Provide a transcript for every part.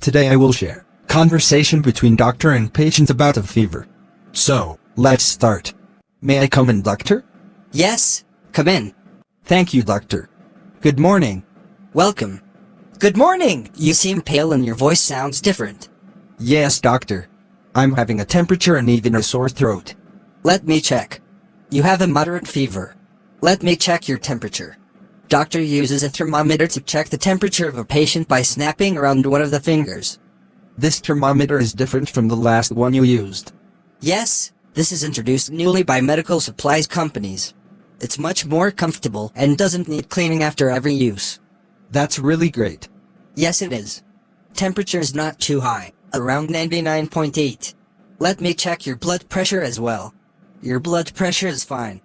Today I will share conversation between doctor and patient about a fever. So, let's start. May I come in, doctor? Yes, come in. Thank you, doctor. Good morning. Welcome. Good morning! You seem pale and your voice sounds different. Yes, doctor. I'm having a temperature and even a sore throat. Let me check. You have a moderate fever. Let me check your temperature. Doctor uses a thermometer to check the temperature of a patient by snapping around one of the fingers. This thermometer is different from the last one you used. Yes, this is introduced newly by medical supplies companies. It's much more comfortable and doesn't need cleaning after every use. That's really great. Yes, it is. Temperature is not too high, around 99.8. Let me check your blood pressure as well. Your blood pressure is fine.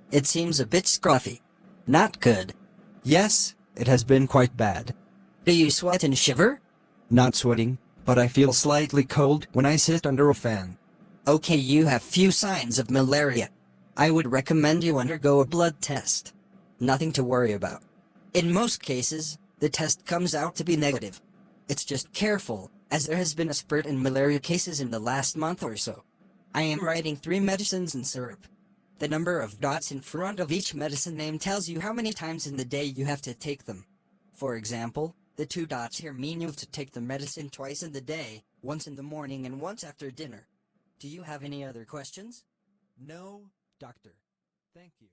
It seems a bit scruffy. Not good. Yes, it has been quite bad. Do you sweat and shiver? Not sweating, but I feel slightly cold when I sit under a fan. Okay, you have few signs of malaria. I would recommend you undergo a blood test. Nothing to worry about. In most cases, the test comes out to be negative. It's just careful, as there has been a spurt in malaria cases in the last month or so. I am writing 3 medicines in syrup. The number of dots in front of each medicine name tells you how many times in the day you have to take them. For example, the 2 dots here mean you have to take the medicine twice in the day, once in the morning and once after dinner. Do you have any other questions? No, doctor. Thank you.